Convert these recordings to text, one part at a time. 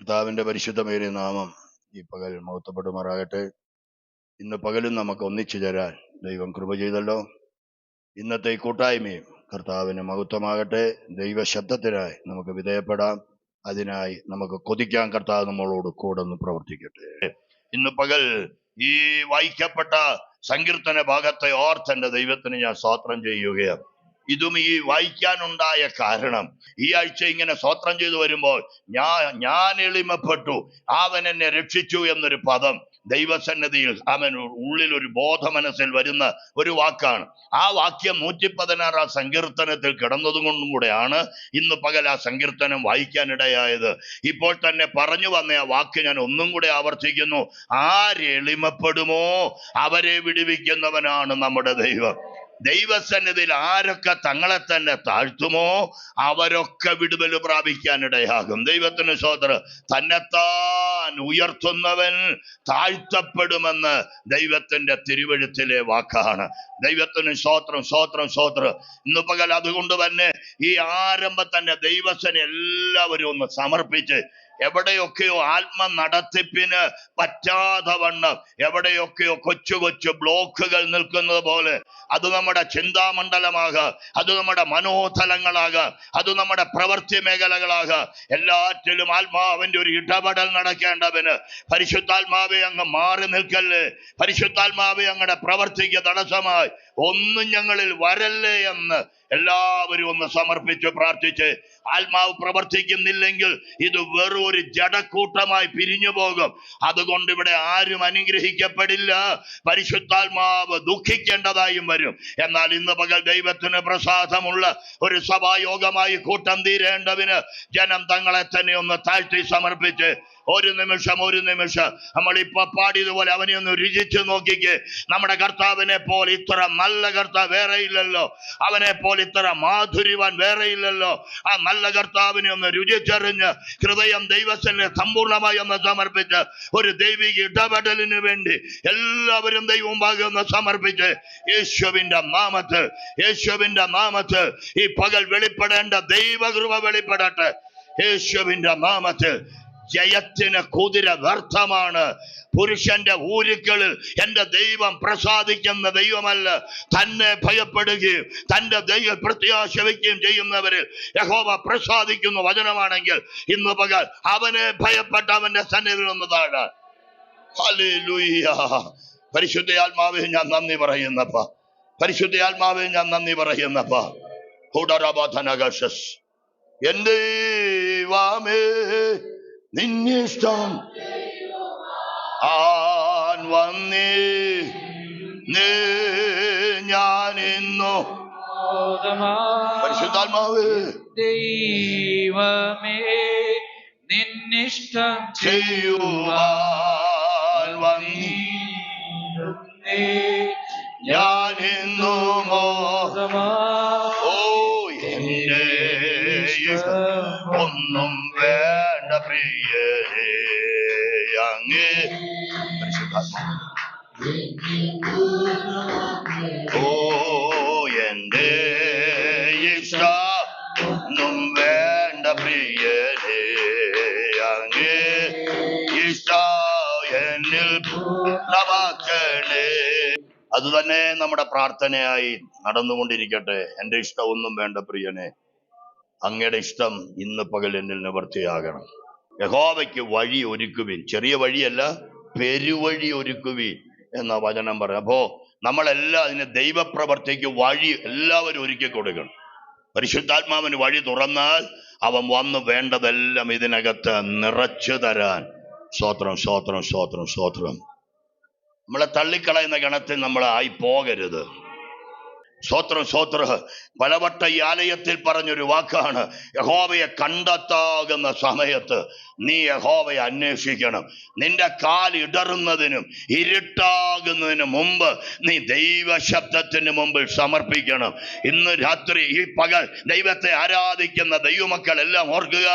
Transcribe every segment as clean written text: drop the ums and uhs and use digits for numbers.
കർത്താവിന്റെ പരിശുദ്ധമേറിയ നാമം ഈ പകൽ മഹത്വപ്പെടുമാറാകട്ടെ. ഇന്ന് പകലും നമുക്ക് ഒന്നിച്ചു ചേരാൻ ദൈവം കൃപ ചെയ്തല്ലോ. ഇന്നത്തെ ഈ കൂട്ടായ്മയും കർത്താവിന് മഹത്വമാകട്ടെ. ദൈവശബ്ദത്തിനായി നമുക്ക് വിധേയപ്പെടാം. അതിനായി നമുക്ക് കൊതിക്കാൻ കർത്താവ് നമ്മളോട് കൂടെ ഒന്ന് പ്രവർത്തിക്കട്ടെ. ഇന്ന് പകൽ ഈ വായിക്കപ്പെട്ട സങ്കീർത്തന ഭാഗത്തെ ഓർത്തെന്റെ ദൈവത്തിന് ഞാൻ സ്തോത്രം ചെയ്യുകയാണ്. ഇതും ഈ വായിക്കാനുണ്ടായ കാരണം, ഈ ആഴ്ച ഇങ്ങനെ സ്തോത്രം ചെയ്തു വരുമ്പോൾ ഞാൻ എളിമപ്പെട്ടു, അവൻ എന്നെ രക്ഷിച്ചു എന്നൊരു പദം ദൈവസന്നിധിയിൽ അവൻ ഉള്ളിൽ ഒരു ബോധ മനസ്സിൽ വരുന്ന ഒരു വാക്കാണ്. ആ വാക്യം 116 സങ്കീർത്തനത്തിൽ കിടന്നതും കൊണ്ടും കൂടെയാണ് ഇന്ന് പകൽ ആ സങ്കീർത്തനം വായിക്കാനിടയായത്. ഇപ്പോൾ തന്നെ പറഞ്ഞു വന്ന ആ വാക്ക് ഞാൻ ഒന്നും കൂടെ ആവർത്തിക്കുന്നു. ആരെളിമപ്പെടുമോ അവരെ വിടുവിക്കുന്നവനാണ് നമ്മുടെ ദൈവം. ദൈവസന്നിധിയിൽ ആരൊക്കെ തങ്ങളെ തന്നെ താഴ്ത്തുമോ അവരൊക്കെ വിടുതൽ പ്രാപിക്കാനിടയാകും. ദൈവത്തിന് സ്തോത്രം. തന്നെത്താൻ ഉയർത്തുന്നവൻ താഴ്ത്തപ്പെടുമെന്ന് ദൈവത്തിന്റെ തിരുവെഴുത്തിലെ വാക്കാണ്. ദൈവത്തിന് സ്തോത്രം, സ്തോത്രം, സ്തോത്രം. ഇന്ന് പകൽ അതുകൊണ്ട് തന്നെ ഈ ആരംഭം തന്നെ ദൈവത്തിന് എല്ലാവരും ഒന്ന് സമർപ്പിച്ച്, എവിടെയൊക്കെയോ ആത്മ നടത്തിപ്പിന് പറ്റാതെ വണ്ണം എവിടെയൊക്കെയോ കൊച്ചു കൊച്ചു ബ്ലോക്കുകൾ നിൽക്കുന്നത് പോലെ, അത് നമ്മുടെ ചിന്താമണ്ഡലമാകാം, അത് നമ്മുടെ മനോതലങ്ങളാകാം, അത് നമ്മുടെ പ്രവൃത്തി മേഖലകളാകാം, എല്ലാറ്റിലും ആത്മാവിന്റെ ഒരു ഇടപെടൽ നടക്കേണ്ടവന് പരിശുദ്ധാത്മാവെ അങ്ങ് മാറി നിൽക്കല്ലേ, പരിശുദ്ധാത്മാവെ അങ്ങയുടെ പ്രവർത്തിക്ക് തടസ്സമായി ഒന്നും ഞങ്ങളിൽ വരല്ലേ എന്ന് എല്ലാവരും ഒന്ന് സമർപ്പിച്ച് പ്രാർത്ഥിച്ച്, ആത്മാവ് പ്രവർത്തിക്കുന്നില്ലെങ്കിൽ ഇത് വെറും ഒരു ജഡക്കൂട്ടമായി പിരിഞ്ഞു പോകും. അതുകൊണ്ട് ഇവിടെ ആരും അനുഗ്രഹിക്കപ്പെടില്ല, പരിശുദ്ധാത്മാവ് ദുഃഖിക്കേണ്ടതായും വരും. എന്നാൽ ഇന്ന് പകൽ ദൈവത്തിന് പ്രസാദമുള്ള ഒരു സഭായോഗമായി കൂട്ടം തീരേണ്ടതിന് ജനം തങ്ങളെ തന്നെ ഒന്ന് താഴ്ത്തി സമർപ്പിച്ച് ഒരു നിമിഷം നമ്മളിപ്പോ പാടിയതുപോലെ അവനെ ഒന്ന് രുചിച്ചു നോക്കിക്കേ. നമ്മുടെ കർത്താവിനെ പോലെ ഇത്ര നല്ല കർത്താവ് വേറെ ഇല്ലല്ലോ, അവനെ പോലെ ഇത്ര മാധുര്യവാൻ വേറെ ഇല്ലല്ലോ. ആ നല്ല കർത്താവിനെ ഒന്ന് രുചിച്ചറിഞ്ഞ് ഹൃദയം ദൈവത്തിന് സമ്പൂർണമായി ഒന്ന് സമർപ്പിച്ച് ഒരു ദൈവിക ഇടപെടലിന് വേണ്ടി എല്ലാവരും ദൈവമുമ്പാകെ ഒന്ന് സമർപ്പിച്ച് യേശുവിന്റെ നാമത്തിൽ ഈ പകൽ വെളിപ്പെടേണ്ട ദൈവകൃപ വെളിപ്പെടട്ടെ. യേശുവിന്റെ നാമത്തിൽ ജയത്തിന് കുതിര വ്യർത്ഥമാണ്. പുരുഷന്റെ ഊരുക്കളിൽ എന്റെ ദൈവം പ്രസാദിക്കുന്ന ദൈവമല്ല. തന്നെ ഭയപ്പെടുകയും തന്റെ ദൈവം പ്രത്യാശ വയ്ക്കുകയും ചെയ്യുന്നവരിൽ യഹോവ പ്രസാദിക്കുന്ന വചനമാണെങ്കിൽ ഇന്ന് പകൽ അവനെ ഭയപ്പെട്ട അവന്റെ സന്നിധിയിൽ ഒന്ന് താഴാൻ. ഹല്ലേലൂയ. പരിശുദ്ധ ഞാൻ നന്ദി പറയുന്നപ്പ, പരിശുദ്ധ ഞാൻ നന്ദി പറയുന്നപ്പ. എന്റെ ദൈവമേ നിന്നിഷ്ടം വന്നേ ഞാനിന്നു. പരിശുദ്ധാത്മാവേ ദൈവമേ നിന്നിഷ്ടം ചെയ്യുവാൻ വന്നേ ഞാനിന്നു. ഓ എന്റെ ഒന്നും വേണ്ട പ്രിയരേ അങ്ങേ. ഓ എന്റെ ഇഷ്ടം വേണ്ട പ്രിയരേ അങ്ങേ ഇഷ്ടം എന്നിൽ പൂർണ്ണമാക്കണേ. അത് തന്നെ നമ്മുടെ പ്രാർത്ഥനയായി നടന്നുകൊണ്ടിരിക്കട്ടെ. എന്റെ ഇഷ്ടം ഒന്നും വേണ്ട പ്രിയനെ, അങ്ങയുടെ ഇഷ്ടം ഇന്ന് പകൽ എന്നിൽ നിവർത്തിയാകണം. യഹോവയ്ക്ക് വഴി ഒരുക്കുവിൻ, ചെറിയ വഴിയല്ല പെരുവഴി ഒരുക്കുവിൻ എന്ന വചനം പറയും. അപ്പോ നമ്മളെല്ലാം അതിന് ദൈവപ്രവർത്തിക്ക് വഴി എല്ലാവരും ഒരുക്കി കൊടുക്കണം. പരിശുദ്ധാത്മാവിന് വഴി തുറന്നാൽ അവൻ വന്ന് വേണ്ടതെല്ലാം ഇതിനകത്ത് നിറച്ചു തരാൻ. സ്തോത്രം, സ്തോത്രം, സ്തോത്രം, സ്തോത്രം. നമ്മളെ തള്ളിക്കളയുന്ന ഗണത്തിൽ നമ്മൾ ആയി പോകരുത്. സ്തോത്രം, സ്തോത്രം. പലവട്ട ഈ ആലയത്തിൽ പറഞ്ഞൊരു വാക്കാണ്, യഹോവയെ കണ്ടെത്താകുന്ന സമയത്ത് നീ യഹോവയെ അന്വേഷിക്കണം. നിന്റെ കാൽ ഇടറുന്നതിനും ഇരുട്ടാകുന്നതിന് മുമ്പ് നീ ദൈവശബ്ദത്തിന് മുമ്പിൽ സമർപ്പിക്കണം. ഇന്ന് രാത്രി ഈ പകൽ ദൈവത്തെ ആരാധിക്കുന്ന ദൈവമക്കൾ എല്ലാം ഓർക്കുക,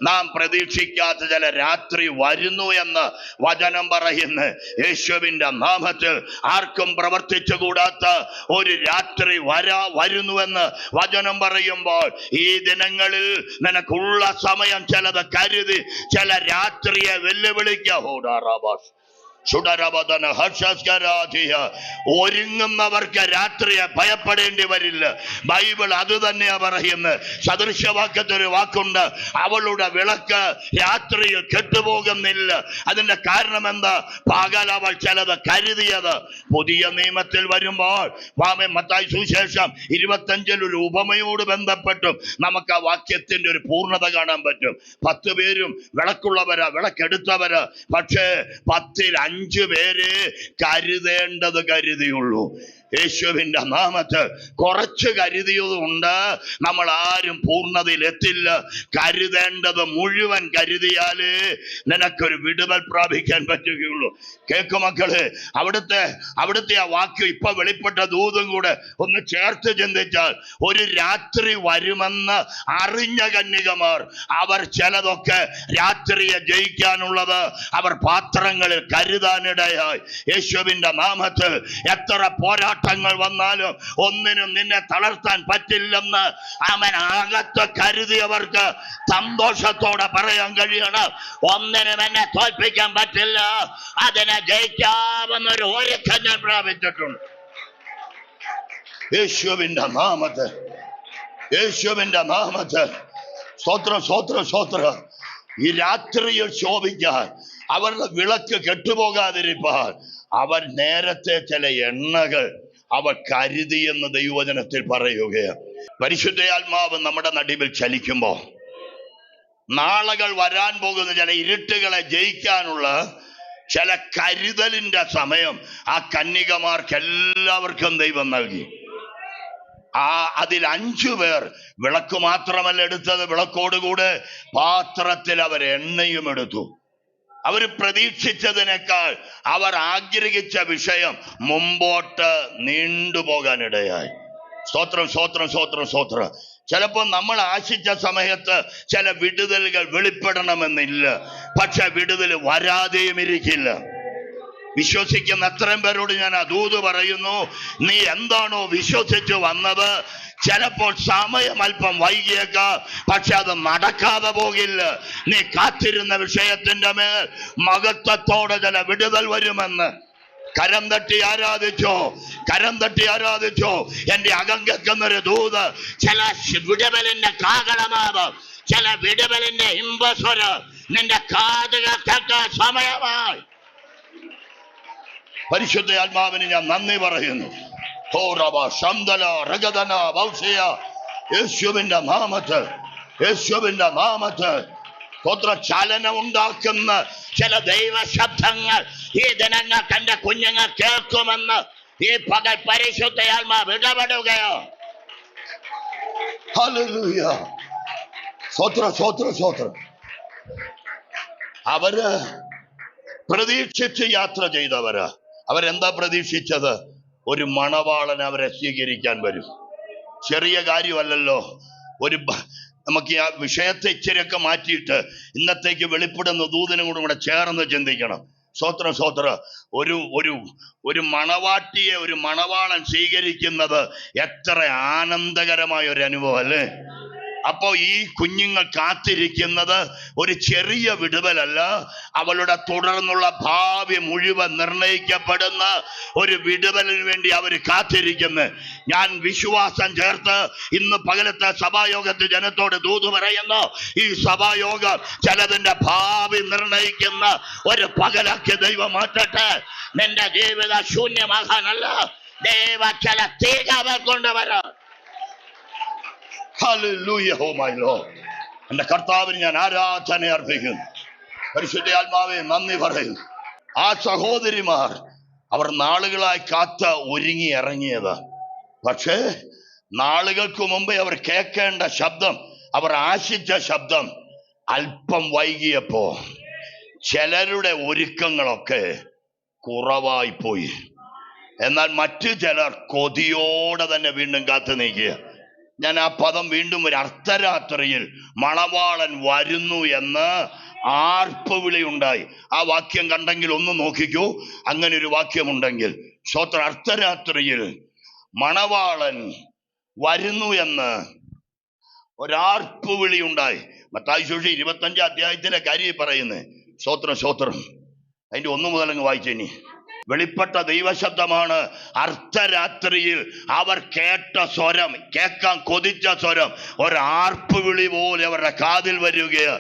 നാം പ്രതീക്ഷിക്കാത്ത ചില രാത്രി വരുന്നു എന്ന് വചനം പറയുന്നു. യേശുവിന്റെ നാമത്തിൽ ആർക്കും പ്രവർത്തിച്ചുകൂടാത്ത ഒരു രാത്രി വരുന്നുവെന്ന് വചനം പറയുമ്പോൾ ഈ ദിനങ്ങളിൽ നിനക്കുള്ള സമയം ചിലത് കരുതി ചില രാത്രിയെ വെല്ലുവിളിക്ക. ഒരുങ്ങുന്നവർക്ക് രാത്രിയെ ഭയപ്പെടേണ്ടി വരില്ല. ബൈബിൾ അത് തന്നെയാ പറയുന്നത്. സദൃശവാക്യത്തൊരു വാക്കുണ്ട്, അവളുടെ വിളക്ക് രാത്രിയിൽ കെട്ടുപോകുന്നില്ല. അതിന്റെ കാരണം എന്താ? പകൽ അവൾ ചിലത് കരുതിയത്. പുതിയ നിയമത്തിൽ വരുമ്പോൾ മത്തായി സുവിശേഷം 25 ഒരു ഉപമയോട് ബന്ധപ്പെട്ടും നമുക്ക് ആ വാക്യത്തിന്റെ ഒരു പൂർണ്ണത കാണാൻ പറ്റും. 10 പേരും വിളക്കുള്ളവരാ, വിളക്കെടുത്തവരാ. പക്ഷേ 10ൽ 5 പേര് കരുതേണ്ടത് കരുതിയുള്ളൂ. യേശുവിന്റെ നാമത്തിൽ കുറച്ച് കരുതിയതുകൊണ്ട് നമ്മൾ ആരും പൂർണ്ണതയിൽ എത്തില്ല. കരുതേണ്ടത് മുഴുവൻ കരുതിയാലേ നിനക്കൊരു വിടുതൽ പ്രാപിക്കാൻ പറ്റുകയുള്ളൂ. കേൾക്കുമക്കളെ, അവിടുത്തെ ആ വാക്യം ഇപ്പൊ വെളിപ്പെട്ട ദൂതും കൂടെ ഒന്ന് ചേർത്ത് ചിന്തിച്ചാൽ, ഒരു രാത്രി വരുമെന്ന് അറിഞ്ഞ കന്യകമാർ അവർ ചിലതൊക്കെ രാത്രിയെ ജയിക്കാനുള്ളത് അവർ പാത്രങ്ങളിൽ കരുതാനിടയായി. യേശുവിന്റെ നാമത്തിൽ എത്ര പോരാട്ടങ്ങൾ വന്നാലും ഒന്നിനും നിന്നെ തളർത്താൻ പറ്റില്ലെന്ന് അവൻ അകത്ത് കരുതിയവർക്ക് സന്തോഷത്തോടെ പറയാൻ കഴിയണം, ഒന്നിനും എന്നെ തോൽപ്പിക്കാൻ പറ്റില്ല, അതിനെ ജയിക്കാമെന്നൊരു ഒരുക്കം ഞാൻ പ്രാപിച്ചിട്ടുണ്ട്. യേശുവിന്റെ നാമത്തിൽ, യേശുവിന്റെ നാമത്തിൽ സ്തോത്രം, സ്തോത്രം, സ്തോത്രം. ഈ രാത്രിയിൽ ശോഭിക്കാൻ, അവരുടെ വിളക്ക് കെട്ടുപോകാതിരിപ്പാൻ അവർ നേരത്തെ ചില എണ്ണകൾ അവർ കരുതിയെന്ന് ദൈവവചനത്തിൽ പറയുകയാണ്. പരിശുദ്ധാത്മാവ് നമ്മുടെ നടുവിൽ ചലിക്കുമ്പോൾ നാളുകൾ വരാൻ പോകുന്ന ചില ഇരുട്ടുകളെ ജയിക്കാനുള്ള ചില കരുതലിന്റെ സമയം ആ കന്യകമാർക്ക് എല്ലാവർക്കും ദൈവം നൽകി. അതിൽ 5 പേർ വിളക്ക് മാത്രമല്ല എടുത്തത്, വിളക്കോടുകൂടെ പാത്രത്തിൽ അവർ എണ്ണയും എടുത്തു. അവർ പ്രതീക്ഷിച്ചതിനേക്കാൾ അവർ ആഗ്രഹിച്ച വിഷയം മുമ്പോട്ട് നീണ്ടുപോകാനിടയായി. സ്തോത്രം, സ്തോത്രം, സ്തോത്രം, സ്തോത്രം. ചിലപ്പോൾ നമ്മൾ ആശിച്ച സമയത്ത് ചില വിടുതലുകൾ വെളിപ്പെടണമെന്നില്ല, പക്ഷെ വിടുതൽ വരാതെയും ഇരിക്കില്ല. വിശ്വസിക്കുന്ന അത്രയും പേരോട് ഞാൻ ദൂത് പറയുന്നു, നീ എന്താണോ വിശ്വസിച്ചു വന്നത്, ചിലപ്പോൾ സമയം അല്പം വൈകിയേക്കാം, പക്ഷെ അത് നടക്കാതെ പോകില്ല. നീ കാത്തിരുന്ന വിഷയത്തിന്റെ മേൽ മഹത്വത്തോടെ ചില വിടുതൽ വരുമെന്ന് കരം തട്ടി ആരാധിച്ചോ, കരം തട്ടി ആരാധിച്ചോ. എന്റെ അകം കേൾക്കുന്നൊരു ദൂത്, ചില വിടുതലിന്റെ കാഹളമാവാം, ചില വിടുതലിന്റെ ഇമ്പസ്വര നിന്റെ കാതുകൾ കേൾക്കാൻ സമയമായി. പരിശുദ്ധ ആത്മാവിന് ഞാൻ നന്ദി പറയുന്നു. യേശുവിന്റെ നാമത്തിൽ, യേശുവിന്റെ നാമത്തിൽ ചലനം ഉണ്ടാക്കുന്ന ചില ദൈവ ശബ്ദങ്ങൾ ഈ ദിനങ്ങൾക്ക് എന്റെ കുഞ്ഞുങ്ങൾ കേൾക്കുമെന്ന് ഈ പകൽ പരിശുദ്ധ ആത്മാവ് ഇടപെടുകയോ. ഹല്ലേലൂയ, സ്തോത്രം, സ്തോത്രം, സ്തോത്രം. അവര് പ്രതീക്ഷിച്ച് യാത്ര ചെയ്തവരാ. അവരെന്താ പ്രതീക്ഷിച്ചത്? ഒരു മണവാളൻ അവരെ സ്വീകരിക്കാൻ വരും. ചെറിയ കാര്യമല്ലല്ലോ. നമുക്ക് ആ വിഷയത്തെ ഇച്ചിരിയൊക്കെ മാറ്റിയിട്ട് ഇന്നത്തേക്ക് വെളിപ്പെടുന്ന ദൂതനും കൂടെ ചേർന്ന് ചിന്തിക്കണം. സ്തോത്രം, സ്തോത്രം. ഒരു മണവാട്ടിയെ ഒരു മണവാളൻ സ്വീകരിക്കുന്നത് എത്ര ആനന്ദകരമായ ഒരു അനുഭവം അല്ലേ? അപ്പോ ഈ കുഞ്ഞുങ്ങൾ കാത്തിരിക്കുന്നത് ഒരു ചെറിയ വിടുതലല്ല, അവളുടെ തുടർന്നുള്ള ഭാവി മുഴുവൻ നിർണയിക്കപ്പെടുന്ന ഒരു വിടുതലിന് വേണ്ടി അവർ കാത്തിരിക്കുന്നു. ഞാൻ വിശ്വാസം ചേർത്ത് ഇന്ന് പകലത്തെ സഭായോഗത്തിൽ ജനത്തോട് ദൂത് പറയുന്നു, ഈ സഭായോഗം ചിലതിന്റെ ഭാവി നിർണയിക്കുന്ന ഒരു പകലാക്കി ദൈവം മാറ്റട്ടെ. നിന്റെ ജീവിത ശൂന്യമാകാനല്ല, ദൈവ ചില തീകവ കൊണ്ടുവരാം. Hallelujah, oh my lord. എന്റെ കർത്താവിന് ഞാൻ ആരാധന അർപ്പിക്കുന്നു. പരിശുദ്ധ ആത്മാവേ നന്ദി പറയുന്നു. ആ സഹോദരിമാർ അവർ നാളുകളായി കാത്ത് ഒരുങ്ങി ഇറങ്ങിയത്, പക്ഷേ നാളുകൾക്ക് മുമ്പേ അവർ കേൾക്കേണ്ട ശബ്ദം, അവർ ആശിച്ച ശബ്ദം അല്പം വൈകിയപ്പോ ചിലരുടെ ഒരുക്കങ്ങളൊക്കെ കുറവായി പോയി. എന്നാൽ മറ്റു ചിലർ കൊതിയോടെ തന്നെ വീണ്ടും കാത്തു നീക്കുക. ഞാൻ ആ പദം വീണ്ടും ഒരു അർദ്ധരാത്രിയിൽ മണവാളൻ വരുന്നു എന്ന് ആർപ്പുവിളി ഉണ്ടായി. ആ വാക്യം കണ്ടെങ്കിൽ ഒന്ന് നോക്കിക്കൂ. അങ്ങനെ ഒരു വാക്യമുണ്ടെങ്കിൽ സ്തോത്രം. അർദ്ധരാത്രിയിൽ മണവാളൻ വരുന്നു എന്ന് ഒരാർപ്പ് വിളി ഉണ്ടായി. മത്തായി സുവിശേഷം 25 അധ്യായത്തിലെ കാര്യം പറയുന്നത്. സ്തോത്രം സ്തോത്രം. അതിന്റെ 1 മുതൽ അങ്ങ് വായിച്ചേനി. വെളിപ്പെട്ട ദൈവശബ്ദമാണ്. അർദ്ധരാത്രിയിൽ അവർ കേട്ട സ്വരം, കേൾക്കാൻ കൊതിച്ച സ്വരം, ഒരാർപ്പ് വിളി പോലെ അവരുടെ കാതിൽ വരികയാണ്.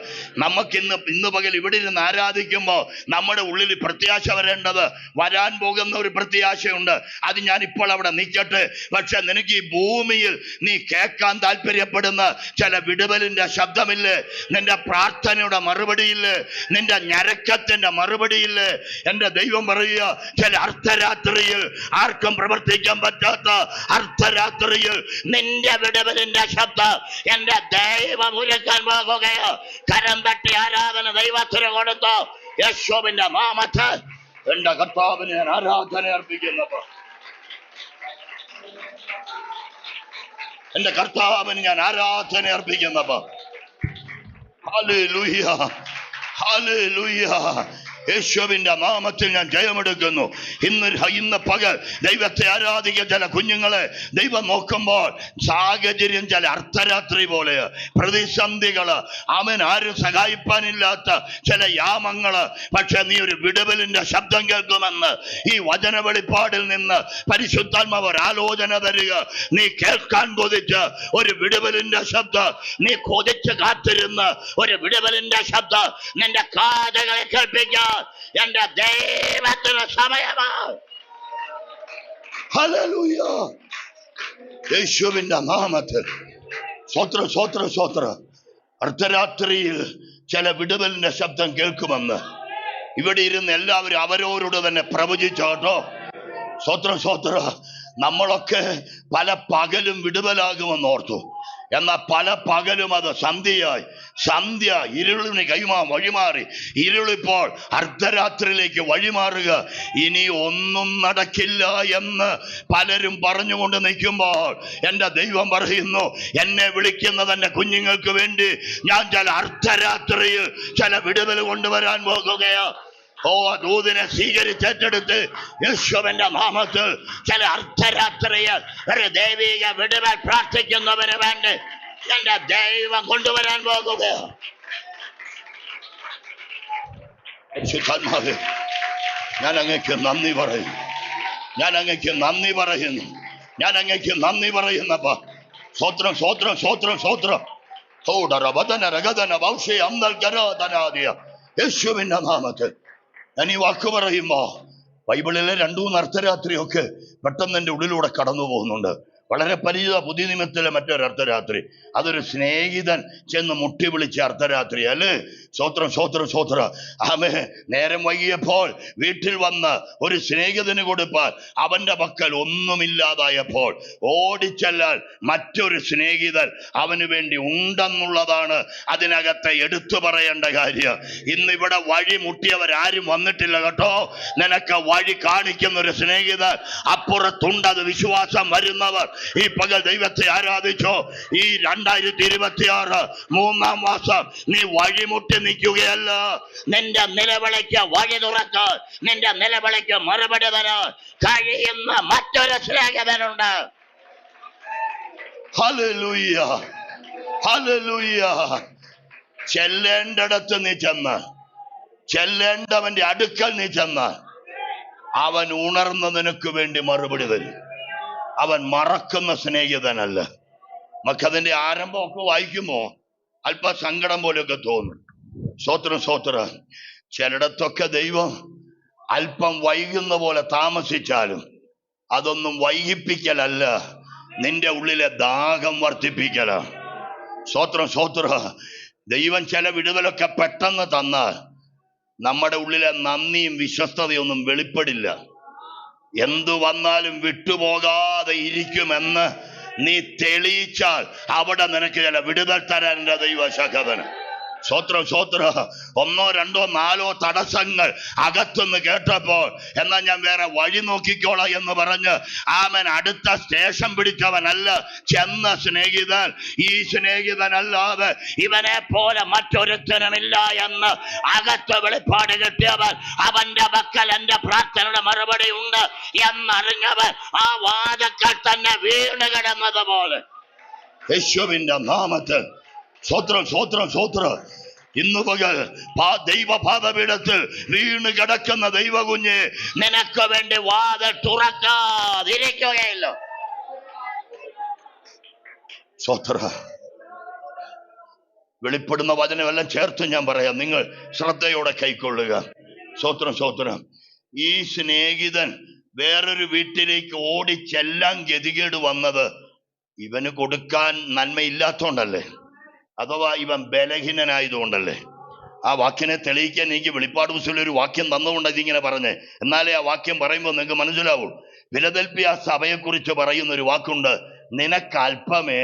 ഇന്ന് പകൽ ഇവിടെ ഇരുന്ന് ആരാധിക്കുമ്പോൾ നമ്മുടെ ഉള്ളിൽ പ്രത്യാശ വരേണ്ടത്, വരാൻ പോകുന്ന ഒരു പ്രത്യാശയുണ്ട്. അത് ഞാൻ ഇപ്പോൾ അവിടെ നിൽക്കട്ടെ. പക്ഷെ നിനക്ക് ഈ ഭൂമിയിൽ നീ കേൾക്കാൻ താല്പര്യപ്പെടുന്ന ചില വിടുതലിന്റെ ശബ്ദമില്ലേ? നിന്റെ പ്രാർത്ഥനയുടെ മറുപടിയില്ലേ? നിന്റെ ഞരക്കത്തിന്റെ മറുപടിയില്ലേ? എന്റെ ദൈവം പറയുക, ചില അർദ്ധരാത്രിയിൽ ആർക്കും പ്രവർത്തിക്കാൻ പറ്റാത്ത അർദ്ധരാത്രിയിൽ നിന്റെ വിടുതലിന്റെ ശബ്ദം എന്റെ ദൈവം ഉയർത്താൻ പോകുകയോ. കരം തട്ടി ആരാധന ദൈവത്തിന് കൊടുത്തോ. യേശുവിന്റെ നാമത്തിൽ എന്റെ കർത്താവിനെ ഞാൻ ആരാധന അർപ്പിക്കുന്നപ്പോ, എന്റെ കർത്താവിന് ഞാൻ ആരാധന അർപ്പിക്കുന്നപ്പോ, ഹല്ലേലൂയ ഹല്ലേലൂയ. യേശുവിന്റെ നാമത്തിൽ ഞാൻ ജയമെടുക്കുന്നു. ഇന്ന് പകൽ ദൈവത്തെ ആരാധിക്കുക. ചില കുഞ്ഞുങ്ങളെ ദൈവം നോക്കുമ്പോൾ സാഹചര്യം ചില അർദ്ധരാത്രി പോലെ, പ്രതിസന്ധികള്, അവൻ ആരും സഹായിപ്പാനില്ലാത്ത ചില യാമങ്ങള്. പക്ഷെ നീ ഒരു വിടുതലിന്റെ ശബ്ദം കേൾക്കുമെന്ന് ഈ വചന വെളിപ്പാടിൽ നിന്ന് പരിശുദ്ധാത്മാവ് ഒരാലോചന തരിക. നീ കേൾക്കാൻ കൊതിച്ച് ഒരു വിടുതലിന്റെ ശബ്ദം, നീ കൊതിച്ച് കാത്തിരുന്ന ഒരു വിടുതലിന്റെ ശബ്ദം നിന്റെ കാതുകളെ കേൾപ്പിക്കാൻ എന്റെ ദൈവത്തിന് സമയമാണ്. ഹല്ലേലൂയ. യേശുവിന്റെ നാമത്തിൽ സ്വോത്ര സ്വോത്ര സ്വോത്ര. അർദ്ധരാത്രിയിൽ ചില വിടുതലിന്റെ ശബ്ദം കേൾക്കുമെന്ന് ഇവിടെ ഇരുന്ന് എല്ലാവരും അവരോട് തന്നെ പ്രവചിച്ചോട്ടോ. സ്വോത്ര സ്വോത്ര. നമ്മളൊക്കെ പല പകലും വിടുതലാകുമെന്ന് ഓർത്തു. എന്നാൽ പല പകലും അത് സന്ധ്യയായി. സന്ധ്യ ഇരുളിന് വഴിമാറി. ഇരുളിപ്പോൾ അർദ്ധരാത്രിയിലേക്ക് വഴിമാറുക. ഇനി ഒന്നും നടക്കില്ല എന്ന് പലരും പറഞ്ഞുകൊണ്ട് നിൽക്കുമ്പോൾ എൻ്റെ ദൈവം പറയുന്നു, എന്നെ വിളിക്കുന്നത് എൻ്റെ കുഞ്ഞുങ്ങൾക്ക് വേണ്ടി ഞാൻ ചില അർദ്ധരാത്രിയിൽ ചില വിടുതൽ കൊണ്ടുവരാൻ പോകുകയാ. ഓ, ദൂതിനെ സ്വീകരിച്ചെടുത്ത് യേശുവിന്റെ നാമത്തിൽ ചില അർദ്ധരാത്രിയിൽ ഒരു ദൈവിക വിടുതൽ പ്രാർത്ഥിക്കുന്നവന് വേണ്ടി എന്റെ ദൈവം കൊണ്ടുവരാൻ പോകുകയാണ്. ഞാൻ അങ്ങേക്ക് നന്ദി പറയുന്നു. ഞാൻ അങ്ങേക്ക് നന്ദി പറയുന്നു. ഞാൻ അങ്ങേക്ക് നന്ദി പറയുന്നപ്പ. സ്വോത്രം സ്വോത്രം സ്വോത്രം സ്വോത്രം. യേശുവിന്റെ നാമത്തിൽ ഞാൻ ഈ വാക്ക് പറയുമ്പോ ബൈബിളിലെ 2-3 അർദ്ധരാത്രിയൊക്കെ പെട്ടെന്ന് എൻ്റെ ഉള്ളിലൂടെ കടന്നു പോകുന്നുണ്ട്. വളരെ പരിചിത പുതിയ നിയമത്തിലെ മറ്റൊരു അർദ്ധരാത്രി, അതൊരു സ്നേഹിതൻ ചെന്ന് മുട്ടി വിളിച്ച അർദ്ധരാത്രി അല്ലേ? സ്വോത്രം സ്വോത്രം സ്വോത്ര. ആമേ. നേരം വൈകിയപ്പോൾ വീട്ടിൽ വന്ന് ഒരു സ്നേഹിതന് കൊടുപ്പാൻ അവന്റെ പക്കൽ ഒന്നുമില്ലാതായപ്പോൾ ഓടിച്ചെല്ലാൻ മറ്റൊരു സ്നേഹിതൻ അവന് വേണ്ടി ഉണ്ടെന്നുള്ളതാണ് അതിനകത്തെ എടുത്തു പറയേണ്ട കാര്യം. ഇന്നിവിടെ വഴി മുട്ടിയവരാരും വന്നിട്ടില്ല കേട്ടോ. നിനക്ക് വഴി കാണിക്കുന്ന ഒരു സ്നേഹിതൻ അപ്പുറത്തുണ്ട്. അത് വിശ്വാസം വരുന്നവർ ഈ പകൽ ദൈവത്തെ ആരാധിച്ചോ. ഈ 2026 3-ാം മാസം നീ വഴിമുട്ടി നിൽക്കുകയല്ല. നിന്റെ നിലവിളിക്ക് വഴി തുറക്കാൻ, നിന്റെ നിലവിളിക്ക് മറുപടി തരാൻ കഴിയുന്ന മറ്റൊരു സ്നേഹിതനുണ്ട്. Hallelujah hallelujah. ചെല്ലേണ്ടടത്ത് നീ ചെന്ന്, ചെല്ലേണ്ടവന്റെ അടുക്കൽ നീ ചെന്ന് അവൻ ഉണർന്ന നിനക്ക് വേണ്ടി മറുപടി തരും. അവൻ മറക്കുന്ന സ്നേഹിതനല്ല. നമുക്കതിന്റെ ആരംഭമൊക്കെ വായിക്കുമ്പോ അല്പ സങ്കടം പോലെയൊക്കെ തോന്നും. സ്വോത്രം സ്വോത്ര. ചിലയിടത്തൊക്കെ ദൈവം അല്പം വൈകുന്ന പോലെ താമസിച്ചാലും അതൊന്നും വൈകിപ്പിക്കലല്ല, നിന്റെ ഉള്ളിലെ ദാഹം വർദ്ധിപ്പിക്കലാണ്. സ്വോത്രം സ്വോത്ര. ദൈവം ചില വിടുതലൊക്കെ പെട്ടെന്ന് തന്നാൽ നമ്മുടെ ഉള്ളിലെ നന്ദിയും വിശ്വസ്തതയൊന്നും വെളിപ്പെടില്ല. എന്തു വന്നാലും വിട്ടുപോകാതെ ഇരിക്കുമെന്ന് നീ തെളിയിച്ചാൽ അവിടെ നിനക്ക് ചില വിടുതൽ തരാൻ എൻ്റെ ദൈവശകവന്. സ്വോത്രം സ്വോത്ര. 1, 2, 4 തടസ്സങ്ങൾ അകത്തുനിന്ന് കേട്ടപ്പോൾ എന്നാ ഞാൻ വേറെ വഴി നോക്കിക്കോളാം എന്ന് പറഞ്ഞ് ആമൻ അടുത്ത സ്റ്റേഷൻ പിടിച്ചവനല്ല ചെന്ന സ്നേഹിതൻ. ഈ സ്നേഹിതനല്ലാതെ ഇവനെ പോലെ മറ്റൊരുത്തനുമില്ല എന്ന് അകത്ത് വെളിപ്പാട് കിട്ടിയവൻ, അവന്റെ പക്കൽ എന്റെ പ്രാർത്ഥനയുടെ മറുപടി ഉണ്ട് എന്നറിഞ്ഞവൻ ആ വാദക്കൽ തന്നെ വീണ് കിടന്നത് പോലെ യേശുവിന്റെ നാമത്തിൽ സ്വത്രം സ്വത്രം സ്വത്രം. ഇന്ന് പകൽ ദൈവപാദപീഠത്തിൽ വീണ് കിടക്കുന്ന ദൈവ കുഞ്ഞ്, നിനക്ക് വേണ്ടി വാതിൽ തുറക്കാതിരിക്കുകയില്ല. സ്വത്ര വെളിപ്പെടുന്ന വചനമെല്ലാം ചേർത്ത് ഞാൻ പറയാം, നിങ്ങൾ ശ്രദ്ധയോടെ കൈക്കൊള്ളുക. സ്വത്രം സ്വത്രം. ഈ സ്നേഹിതൻ വേറൊരു വീട്ടിലേക്ക് ഓടിച്ചെല്ലാം ഗതികേട് വന്നത് ഇവന് കൊടുക്കാൻ നന്മയില്ലാത്തോണ്ടല്ലേ, അഥവാ ഇവൻ ബലഹീനനായതുകൊണ്ടല്ലേ? ആ വാക്കിനെ തെളിയിക്കാൻ എനിക്ക് വെളിപ്പാട് പുസ്തകത്തിൽ ഒരു വാക്യം തന്നുകൊണ്ട് ഇതിങ്ങനെ പറഞ്ഞേ, എന്നാലേ ആ വാക്യം പറയുമ്പോൾ നിങ്ങൾക്ക് മനസ്സിലാവൂ. ഫിലദൽഫിയ സഭയെക്കുറിച്ച് പറയുന്ന ഒരു വാക്കുണ്ട്, നിനക്കല്പമേ,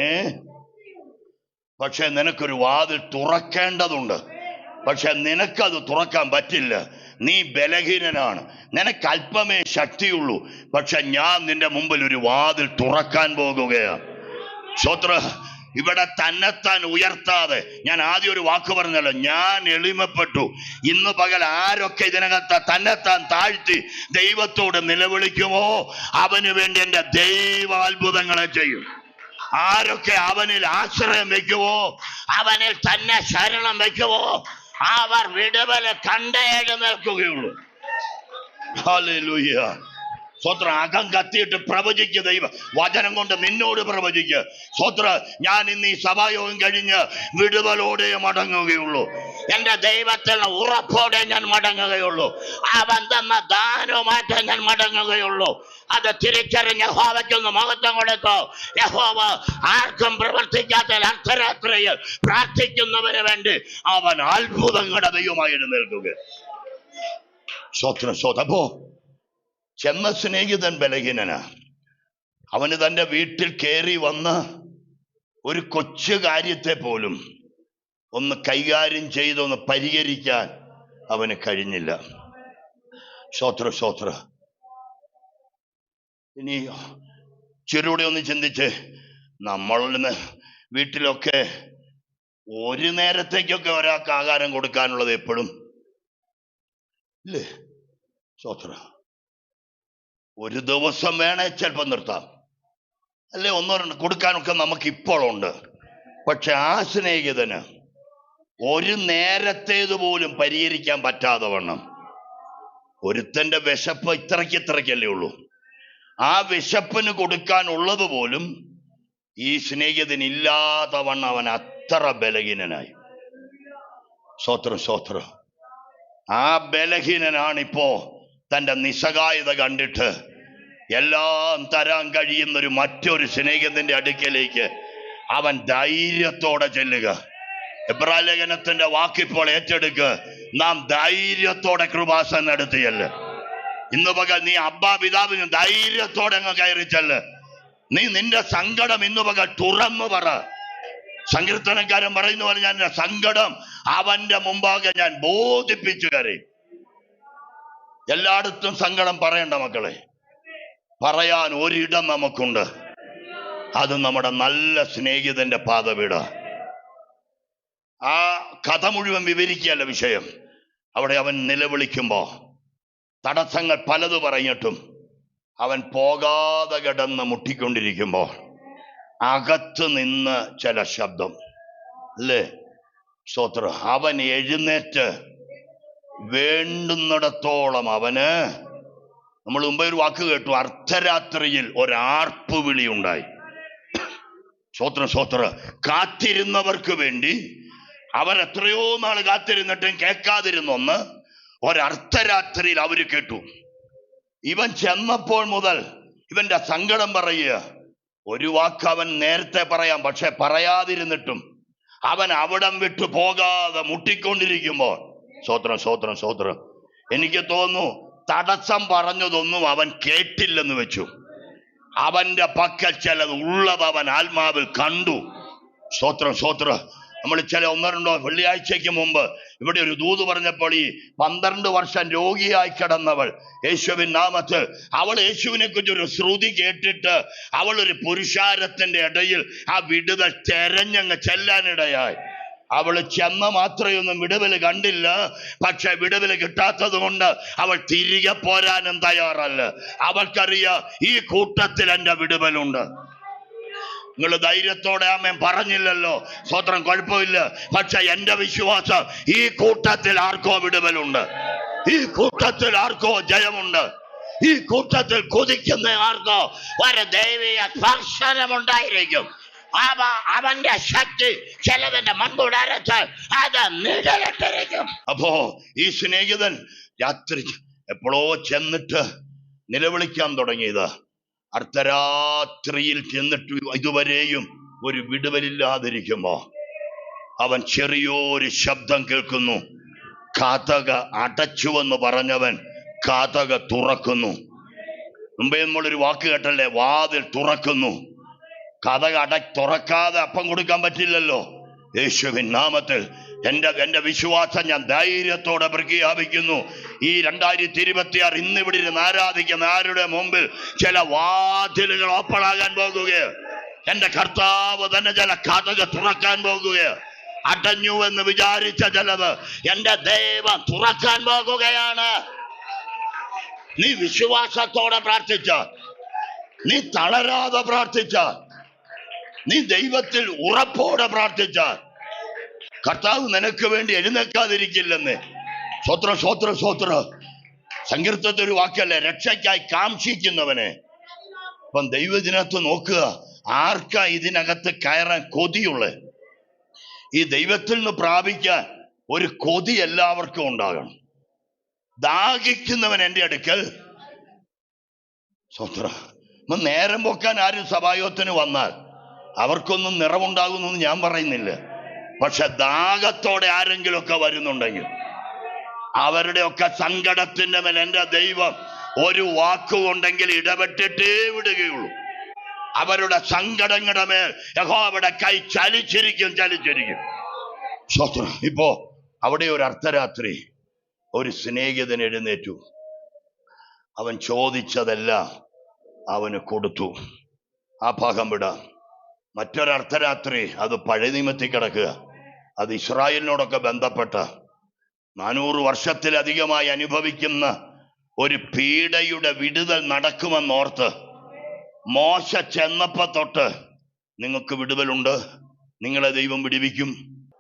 പക്ഷെ നിനക്കൊരു വാതിൽ തുറക്കേണ്ടതുണ്ട്. പക്ഷെ നിനക്കത് തുറക്കാൻ പറ്റില്ല, നീ ബലഹീനനാണ്. നിനക്കല്പമേ ശക്തിയുള്ളൂ, പക്ഷെ ഞാൻ നിന്റെ മുമ്പിൽ ഒരു വാതിൽ തുറക്കാൻ പോകുകയാണ്. സ്വത്ര ഇവിടെ തന്നെത്താൻ ഉയർത്താതെ, ഞാൻ ആദ്യം ഒരു വാക്ക് പറഞ്ഞല്ലോ, ഞാൻ എളിമപ്പെട്ടു. ഇന്ന് പകൽ ആരൊക്കെ ഇതിനകത്ത് തന്നെത്താൻ താഴ്ത്തി ദൈവത്തോട് നിലവിളിക്കുമോ, അവന് വേണ്ടി എന്റെ ദൈവ അത്ഭുതങ്ങളെ ചെയ്യും. ആരൊക്കെ അവനിൽ ആശ്രയം വെക്കുവോ, അവനിൽ തന്നെ ശരണം വെക്കുവോ, അവർ വിടുതൽ കണ്ടേ എഴുന്നേൽക്കുകയുള്ളൂ. ഹല്ലേലൂയ. സ്വത്ര അകം കത്തിയിട്ട് പ്രവചിക്കുക, ദൈവ വചനം കൊണ്ട് നിന്നോട് പ്രവചിക്കുക. സ്വത്ര ഞാൻ ഇന്ന് ഈ സഭായോഗം കഴിഞ്ഞ് വിടുതലോടെ മടങ്ങുകയുള്ളൂ. എന്റെ ദൈവത്തിന് ഉറപ്പോടെ ഞാൻ മടങ്ങുകയുള്ളൂ. അവൻ തന്ന ദാനവുമായിട്ട് ഞാൻ മടങ്ങുകയുള്ളൂ. അത് തിരിച്ചറിഞ്ഞ് യഹോവയ്ക്കൊന്ന് മഹത്വം കൊടുക്കോ. യഹോവ ആർക്കും പ്രവർത്തിക്കാത്ത അർദ്ധരാത്രിയിൽ പ്രാർത്ഥിക്കുന്നവന് വേണ്ടി അവൻ അത്ഭുതങ്ങളുടെ ദൈവമായി എഴുന്നേൽക്കുക. സ്വത്ര സ്വതപ്പോ ചെന്ന സ്നേഹിതൻ ബലഹീനനാ. അവന് തൻ്റെ വീട്ടിൽ കയറി വന്ന് ഒരു കൊച്ചു കാര്യത്തെ പോലും ഒന്ന് കൈകാര്യം ചെയ്തൊന്ന് പരിഹരിക്കാൻ അവന് കഴിഞ്ഞില്ല. സ്വത്ര സ്വത്ര. ഇനി ചെറുകൂടെ ഒന്ന് ചിന്തിച്ച്, നമ്മളുടെ വീട്ടിലൊക്കെ ഒരു നേരത്തേക്കൊക്കെ ഒരാൾക്ക് ആഹാരം കൊടുക്കാനുള്ളത് എപ്പോഴും ഇല്ലേ? സ്വത്ര. ഒരു ദിവസം വേണേ ചിലപ്പോൾ നിർത്താം, അല്ലെ ഒന്നോ രണ്ടോ കൊടുക്കാനൊക്കെ നമുക്ക് ഇപ്പോഴുണ്ട്. പക്ഷെ ആ സ്നേഹിതന് ഒരു നേരത്തേതുപോലും പരിഹരിക്കാൻ പറ്റാതെ വണ്ണം, ഒരുത്തന്റെ വിശപ്പ് ഇത്രയ്ക്കല്ലേ ഉള്ളൂ, ആ വിശപ്പിന് കൊടുക്കാനുള്ളത് പോലും ഈ സ്നേഹിതന് ഇല്ലാതെ വണ്ണം അവൻ അത്ര ബലഹീനനായി. സ്വത്രം സ്വത്രം. ആ ബലഹീനനാണിപ്പോ തൻ്റെ നിസ്സഹായത കണ്ടിട്ട് എല്ലാം തരാൻ കഴിയുന്നൊരു മറ്റൊരു സ്നേഹിതന്റെ അടുക്കലേക്ക് അവൻ ധൈര്യത്തോടെ ചെല്ലുക. എബ്രായ ലേഖനത്തിന്റെ വാക്കിപ്പോൾ ഏറ്റെടുക്കുക, നാം ധൈര്യത്തോടെ കൃപാസനം നടത്തിയല്ലേ. ഇന്ന് പകൽ നീ അബ്ബാ പിതാവിന് ധൈര്യത്തോടെ അങ്ങ് കയറി ചെല്ല്. നീ നിന്റെ സങ്കടം ഇന്ന് പകൽ തുറന്നു പറ. സങ്കീർത്തനക്കാരൻ പറയുന്ന പോലെ, ഞാൻ സങ്കടം അവന്റെ മുമ്പാകെ ഞാൻ ബോധിപ്പിച്ചു കയറി. എല്ലായിടത്തും സങ്കടം പറയണ്ട മക്കളെ, പറയാൻ ഒരിടം നമുക്കുണ്ട്. അത് നമ്മുടെ നല്ല സ്നേഹിതന്റെ പാദപീഠ. ആ കഥ മുഴുവൻ വിവരിക്കുകയല്ല വിഷയം. അവിടെ അവൻ നിലവിളിക്കുമ്പോ തടസ്സങ്ങൾ പലത് പറഞ്ഞിട്ടും അവൻ പോകാതെ കിടന്ന് മുട്ടിക്കൊണ്ടിരിക്കുമ്പോ അകത്ത് നിന്ന് ചില ശബ്ദം, അല്ലേ? സ്തോത്രം. അവൻ എഴുന്നേറ്റ് വേണ്ടുന്നിടത്തോളം അവന്, നമ്മൾ മുമ്പേ ഒരു വാക്ക് കേട്ടു, അർദ്ധരാത്രിയിൽ ഒരാർപ്പ് വിളി ഉണ്ടായി. സ്തോത്രം സ്തോത്രം. കാത്തിരുന്നവർക്ക് വേണ്ടി, അവർ എത്രയോ നാൾ കാത്തിരുന്നിട്ടും കേൾക്കാതിരുന്നൊന്ന് ഒരർദ്ധരാത്രിയിൽ അവര് കേട്ടു. ഇവൻ ചെന്നപ്പോൾ മുതൽ ഇവന്റെ സങ്കടം പറയുക. ഒരു വാക്ക് അവൻ നേരത്തെ പറയാം, പക്ഷെ പറയാതിരുന്നിട്ടും അവൻ അവിടം വിട്ടു പോകാതെ മുട്ടിക്കൊണ്ടിരിക്കുമ്പോൾ, സ്വത്രം സ്വത്രം സ്വത്രം, എനിക്ക് തോന്നുന്നു തടസ്സം പറഞ്ഞതൊന്നും അവൻ കേട്ടില്ലെന്ന് വെച്ചു. അവന്റെ പക്കൽ ചിലത് ഉള്ളത് അവൻ ആത്മാവിൽ കണ്ടു. സ്വത്രം സ്വത്രം. നമ്മൾ ചില ഒന്നോ രണ്ടോ വെള്ളിയാഴ്ചയ്ക്ക് മുമ്പ് ഇവിടെ ഒരു ദൂത് പറഞ്ഞപ്പോൾ, ഈ 12 വർഷം രോഗിയായി കിടന്നവൾ യേശുവിൻ നാമത്തിൽ, അവൾ യേശുവിനെ കുറിച്ചൊരു ശ്രുതി കേട്ടിട്ട് അവൾ ഒരു പുരുഷാരത്തിന്റെ ഇടയിൽ ആ വിടുതൽ തെരഞ്ഞങ്ങ് ചെല്ലാനിടയായി. അവൾ ചെന്ന മാത്രയൊന്നും വിടുതല് കണ്ടില്ല. പക്ഷെ വിടുതല് കിട്ടാത്തത് കൊണ്ട് അവൾ തിരികെ പോരാനും തയ്യാറല്ല. അവൾക്കറിയാം, ഈ കൂട്ടത്തിൽ എൻ്റെ വിടുതലുണ്ട്. നിങ്ങൾ ധൈര്യത്തോടെ ആമേൻ പറഞ്ഞില്ലല്ലോ, സ്വത്രം, കുഴപ്പമില്ല. പക്ഷെ എന്റെ വിശ്വാസം ഈ കൂട്ടത്തിൽ ആർക്കോ വിടുതലുണ്ട്, ഈ കൂട്ടത്തിൽ ആർക്കോ ജയമുണ്ട്, ഈ കൂട്ടത്തിൽ കുതിക്കുന്ന ആർക്കോ ഒരു ദൈവിക സ്പർശനമുണ്ടായിരിക്കും. അവന്റെ ശക്തി ചിലതിന്റെ മൺകൂടാരത്ത് അത് നിഴലിട്ടിരിക്കും. അപ്പോ ഈ സ്നേഹിതൻ രാത്രി എപ്പോഴോ ചെന്നിട്ട് നിലവിളിക്കാൻ തുടങ്ങിയത്, അർദ്ധരാത്രിയിൽ ചെന്നിട്ട് ഇതുവരെയും ഒരു വിടുതലില്ലാതിരിക്കുമ്പോ അവൻ ചെറിയൊരു ശബ്ദം കേൾക്കുന്നു. കതക അടച്ചുവെന്ന് പറഞ്ഞവൻ കതക തുറക്കുന്നു. മുമ്പേ നമ്മളൊരു വാക്ക് കേട്ടല്ലേ, വാതിൽ തുറക്കുന്നു. കതക തുറക്കാതെ അപ്പം കൊടുക്കാൻ പറ്റില്ലല്ലോ. യേശുവിൻ നാമത്തിൽ എന്റെ വിശ്വാസം ഞാൻ ധൈര്യത്തോടെ പ്രഖ്യാപിക്കുന്നു. ഈ 2026 ഇന്നിവിടെ ഇരുന്ന് ആരാധിക്കുന്ന ആരുടെ മുമ്പിൽ ചില വാതിലുകൾ ഓപ്പണാകാൻ പോകുകയാണ്. എന്റെ കർത്താവ് തന്നെ ചില കതക തുറക്കാൻ പോകുകയാണ്. അടഞ്ഞു എന്ന് വിചാരിച്ച ചിലത് എന്റെ ദൈവം തുറക്കാൻ പോകുകയാണ്. നീ വിശ്വാസത്തോടെ പ്രാർത്ഥിച്ച, നീ തളരാതെ പ്രാർത്ഥിച്ച, നീ ദൈവത്തിൽ ഉറപ്പോടെ പ്രാർത്ഥിച്ച, കർത്താവ് നിനക്ക് വേണ്ടി എഴുന്നേൽക്കാതിരിക്കില്ലെന്ന്. സ്വത്രം സ്വത്രം സ്വത്രം. സങ്കീർത്തനത്തിൽ ഒരു വാക്കല്ലേ, രക്ഷയ്ക്കായി കാംക്ഷിക്കുന്നവനെ. അപ്പം ദൈവത്തിനകത്ത് നോക്കുക, ആർക്കാ ഇതിനകത്ത് കയറാൻ കൊതിയുള്ളത്? ഈ ദൈവത്തിൽ നിന്ന് പ്രാപിക്കാൻ ഒരു കൊതി എല്ലാവർക്കും ഉണ്ടാകണം. ദാഹിക്കുന്നവൻ എൻ്റെ അടുക്കൽ. സ്വത്രം. നേരം പൊക്കാൻ ആരും സഭായോഗത്തിന് വന്നാൽ അവർക്കൊന്നും നിറവുണ്ടാകുന്നു ഞാൻ പറയുന്നില്ല. പക്ഷെ ദാഹത്തോടെ ആരെങ്കിലുമൊക്കെ വരുന്നുണ്ടെങ്കിൽ അവരുടെയൊക്കെ സങ്കടത്തിന്റെ മേൽ എൻ്റെ ദൈവം ഒരു വാക്കുകൊണ്ടെങ്കിൽ ഇടപെട്ടിട്ടേ വിടുകയുള്ളൂ. അവരുടെ സങ്കടങ്ങളുടെ മേൽ യഹോവയുടെ കൈ ചലിച്ചിരിക്കും. സ്വത്രം. ഇപ്പോ അവിടെ ഒരു അർദ്ധരാത്രി ഒരു സ്നേഹിതൻ എഴുന്നേറ്റു. അവൻ ചോദിച്ചതെല്ലാം അവന് കൊടുത്തു. ആ ഭാഗം വിടാം. മറ്റൊരർദ്ധരാത്രി അത് പഴയ നിയമത്തിൽ കിടക്കുക. അത് ഇസ്രായേലിനോടൊക്കെ ബന്ധപ്പെട്ട 400 വർഷത്തിലധികമായി അനുഭവിക്കുന്ന ഒരു പീഡയുടെ വിടുതൽ നടക്കുമെന്നോർത്ത് മോശ ചെന്നപ്പോ തൊട്ട് നിങ്ങൾക്ക് വിടുതലുണ്ട്, നിങ്ങളെ ദൈവം വിടുവിക്കും.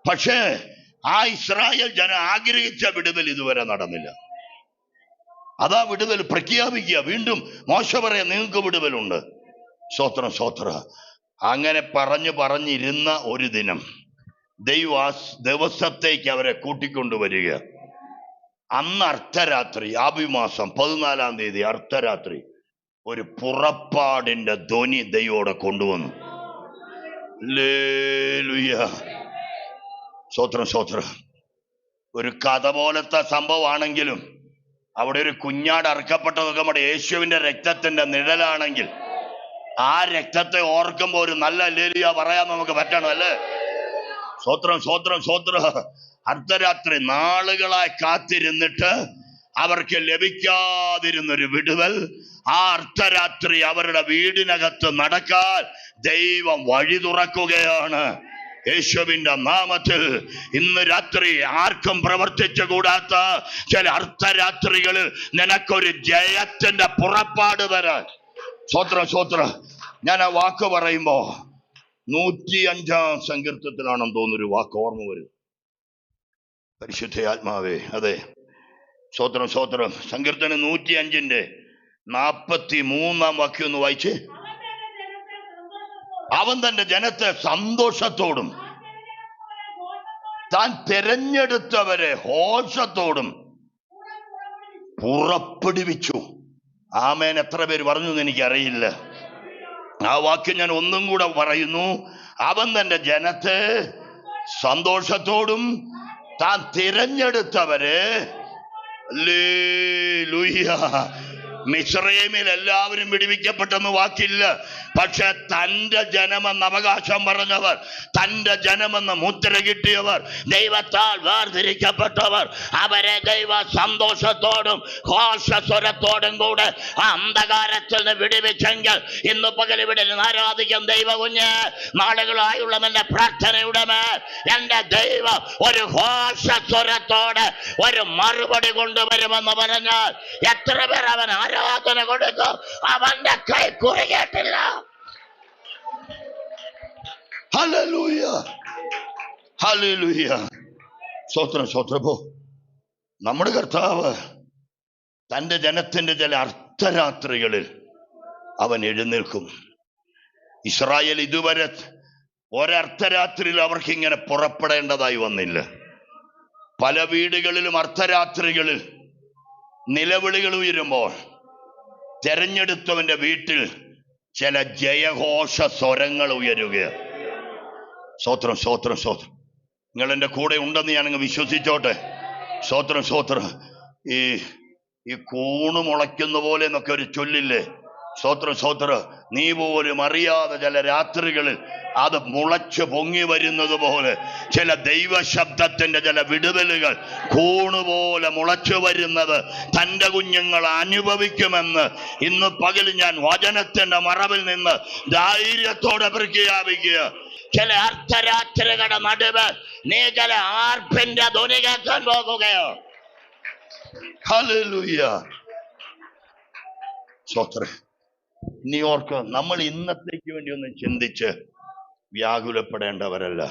പക്ഷേ ആ ഇസ്രായേൽ ജനം ആഗ്രഹിച്ച വിടുതൽ ഇതുവരെ നടന്നില്ല. അതാ വിടുതൽ പ്രഖ്യാപിക്കുക. വീണ്ടും മോശ പറയാം, നിങ്ങൾക്ക് വിടുതലുണ്ട്. സ്വത്രം സ്വത്ര. അങ്ങനെ പറഞ്ഞിരുന്ന ഒരു ദിനം ദിവസത്തേക്ക് അവരെ കൂട്ടിക്കൊണ്ടുവരിക. അന്ന് അർദ്ധരാത്രി, ആബിമാസം 14-ാം തീയതി അർദ്ധരാത്രി ഒരു പുറപ്പാടിന്റെ ധ്വനി ദൈവോടെ കൊണ്ടുവന്നു. സ്വത്രം സ്വത്രം. ഒരു കഥ പോലത്തെ സംഭവമാണെങ്കിലും അവിടെ ഒരു കുഞ്ഞാട് അറുക്കപ്പെട്ടതൊക്കെ നമ്മുടെ യേശുവിന്റെ രക്തത്തിന്റെ നിഴലാണെങ്കിൽ ആ രക്തത്തെ ഓർക്കുമ്പോ ഒരു നല്ല ഹല്ലേലൂയ പറയാൻ നമുക്ക് പറ്റണം, അല്ലേ? സ്വത്രം സ്വത്രം സ്വത്ര. അർദ്ധരാത്രി നാളുകളായി കാത്തിരുന്നിട്ട് അവർക്ക് ലഭിക്കാതിരുന്നൊരു വിടുതൽ ആ അർദ്ധരാത്രി അവരുടെ വീടിനകത്ത് നടക്കാൻ ദൈവം വഴി തുറക്കുകയാണ്. യേശുവിന്റെ നാമത്തിൽ ഇന്ന് രാത്രി ആർക്കും പ്രവർത്തിച്ചു കൂടാത്ത ചില അർദ്ധരാത്രികളിൽ നിനക്കൊരു ജയത്തിന്റെ പുറപ്പാട് തരാൻ. സ്വത്രം സ്വത്ര. ഞാൻ ആ വാക്ക് പറയുമ്പോ 105-ാം സങ്കീർത്തനത്തിലാണെന്ന് തോന്നുന്നൊരു വാക്ക് ഓർമ്മ വരും. പരിശുദ്ധ ആത്മാവേ, അതെ, സ്വത്രം സ്വത്രം. സങ്കീർത്തനം 105-ന്റെ 43-ാം വാക്യം ഒന്ന് വായിച്ച്. അവൻ തന്റെ ജനത്തെ സന്തോഷത്തോടും താൻ തിരഞ്ഞെടുത്തവരെ ഹോഷത്തോടും പുറപ്പെടുവിച്ചു. ആമേൻ. എത്ര പേര് പറഞ്ഞു എന്ന് എനിക്കറിയില്ല. ആ വാക്യം ഞാൻ ഒന്നും കൂടെ പറയുന്നു. അവൻ തന്റെ ജനത്തെ സന്തോഷത്തോടും താൻ തിരഞ്ഞെടുത്തവരെ. ഹല്ലേലൂയ. മിസ്രയീമിൽ എല്ലാവരും വിടുവിക്കപ്പെട്ടെന്ന് വാക്കില്ല. പക്ഷെ തന്റെ ജനമെന്ന് അവകാശം പറഞ്ഞവർ, തന്റെ ജനമെന്ന് മുദ്ര കിട്ടിയവർ, ദൈവത്താൽ വേർതിരിക്കപ്പെട്ടവർ, അവരെ ദൈവ സന്തോഷത്തോടും ഘോഷസ്വരത്തോടും കൂടെ ആ അന്ധകാരത്തിൽ നിന്ന് വിടുവിച്ചെങ്കിൽ ഇന്ന് പകൽ ഇവിടെ ആരാധിക്കും ദൈവ കുഞ്ഞ്. നാളുകളായുള്ള എന്റെ പ്രാർത്ഥനയുടെ മേൽ എന്റെ ദൈവം ഒരു ഘോഷസ്വരത്തോടെ ഒരു മറുപടി കൊണ്ടുവരുമെന്ന് പറഞ്ഞാൽ എത്ര പേർ അവൻ ആരാധന കൊടുക്കും? അവന്റെ കൈ കുറുകിയിട്ടില്ല. Hallelujah, hallelujah. സ്തോത്രം, സ്തോത്രം. പോ നമ്മുടെ കർത്താവ് തന്റെ ജനത്തിന്റെ ചില അർദ്ധരാത്രികളിൽ അവൻ എഴുന്നേൽക്കും. ഇസ്രായേൽ ഇതുവരെ ഒരർദ്ധരാത്രിയിൽ അവർക്ക് ഇങ്ങനെ പുറപ്പെടേണ്ടതായി വന്നില്ല. പല വീടുകളിലും അർദ്ധരാത്രികളിൽ നിലവിളികൾ ഉയരുമ്പോൾ തെരഞ്ഞെടുത്തവന്റെ വീട്ടിൽ ചില ജയഘോഷ സ്വരങ്ങൾ ഉയരുകയാണ്. സ്തോത്രം, സ്തോത്രം, സ്തോത്രം. നിങ്ങൾ എൻ്റെ കൂടെ ഉണ്ടെന്ന് ഞാനങ്ങ് വിശ്വസിച്ചോട്ടെ. സ്തോത്രം, സ്തോത്രം. ഈ കൂണ് മുളയ്ക്കുന്ന പോലെ എന്നൊക്കെ ഒരു ചൊല്ലില്ലേ? സ്തോത്രം, സ്തോത്രം. നീ പോലും അറിയാതെ ചില രാത്രികളിൽ അത് മുളച്ച് പൊങ്ങി വരുന്നത് പോലെ ചില ദൈവശബ്ദത്തിന്റെ ചില വിടുതലുകൾ കൂണുപോലെ മുളച്ചു വരുന്നത് തൻ്റെ കുഞ്ഞുങ്ങൾ അനുഭവിക്കുമെന്ന് ഇന്ന് പകൽ ഞാൻ വചനത്തിന്റെ മറവിൽ നിന്ന് ധൈര്യത്തോടെ പ്രഖ്യാപിക്കുക. ചില അർദ്ധരാത്രികളുടെ നടുവ് നീ ചില ആർപ്പിന്റെ ധ്വനി കേൾക്കാൻ പോകുകയോ. ഹല്ലേലൂയ, സ്തോത്രം. നീ ഓർക്ക്, നമ്മൾ ഇന്നത്തേക്ക് വേണ്ടി ഒന്ന് ചിന്തിച്ച് വ്യാകുലപ്പെടേണ്ടവരല്ല.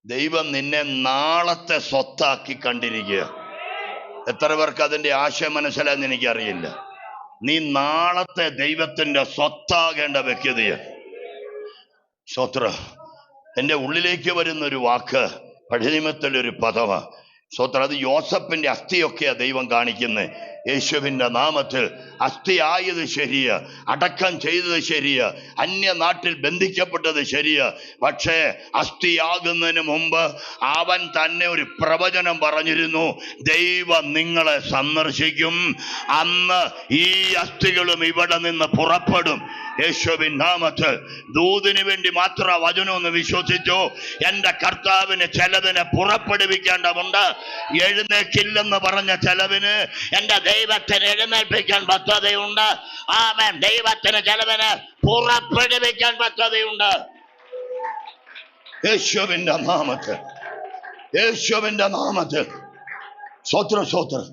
ദൈവം നിന്നെ നാളത്തെ സ്വത്താക്കി കണ്ടിരിക്കുക. എത്ര പേർക്ക് അതിന്റെ ആശയം മനസ്സിലായെന്ന് എനിക്കറിയില്ല. നീ നാളത്തെ ദൈവത്തിന്റെ സ്വത്താകേണ്ട വ്യക്തിയാണ്. സ്തോത്രം. എൻ്റെ ഉള്ളിലേക്ക് വരുന്നൊരു വാക്ക് പഴയ നിയമത്തിലൊരു പദമാണ്. സ്തോത്രം. അത് യോസഫിന്റെ അസ്ഥിയൊക്കെയാ ദൈവം കാണിക്കുന്നത്. യേശുവിൻ്റെ നാമത്തിൽ അസ്ഥിയായത് ശരിയാ, അടക്കം ചെയ്തത് ശരിയാ, അന്യനാട്ടിൽ ബന്ധിക്കപ്പെട്ടത് ശരിയാ. പക്ഷേ അസ്ഥിയാകുന്നതിന് മുമ്പ് അവൻ തന്നെ ഒരു പ്രവചനം പറഞ്ഞിരുന്നു. ദൈവം നിങ്ങളെ സന്ദർശിക്കും. അന്ന് ഈ അസ്ഥികളും ഇവിടെ നിന്ന് പുറപ്പെടും. യേശുവിൻ നാമത്തിൽ ദൂതിന് വേണ്ടി മാത്രം വചനമൊന്ന് വിശ്വസിച്ചു. എൻ്റെ കർത്താവിന് ചിലതിനെ പുറപ്പെടുവിക്കേണ്ടതുണ്ട്. എഴുന്നേക്കില്ലെന്ന് പറഞ്ഞ ചിലവിന് എൻ്റെ ദൈവത്തിന് എഴുന്നേൽപ്പിക്കാൻ പദ്ധതിയുണ്ട്. ആമേൻ. ദൈവത്തിന് ചിലതിന് പുറപ്പെടുവിക്കാൻ പദ്ധതിയുണ്ട്. യേശുവിൻ്റെ നാമത്തിൽ, യേശുവിൻ്റെ നാമത്തിൽ. സ്തോത്രം, സ്തോത്രം.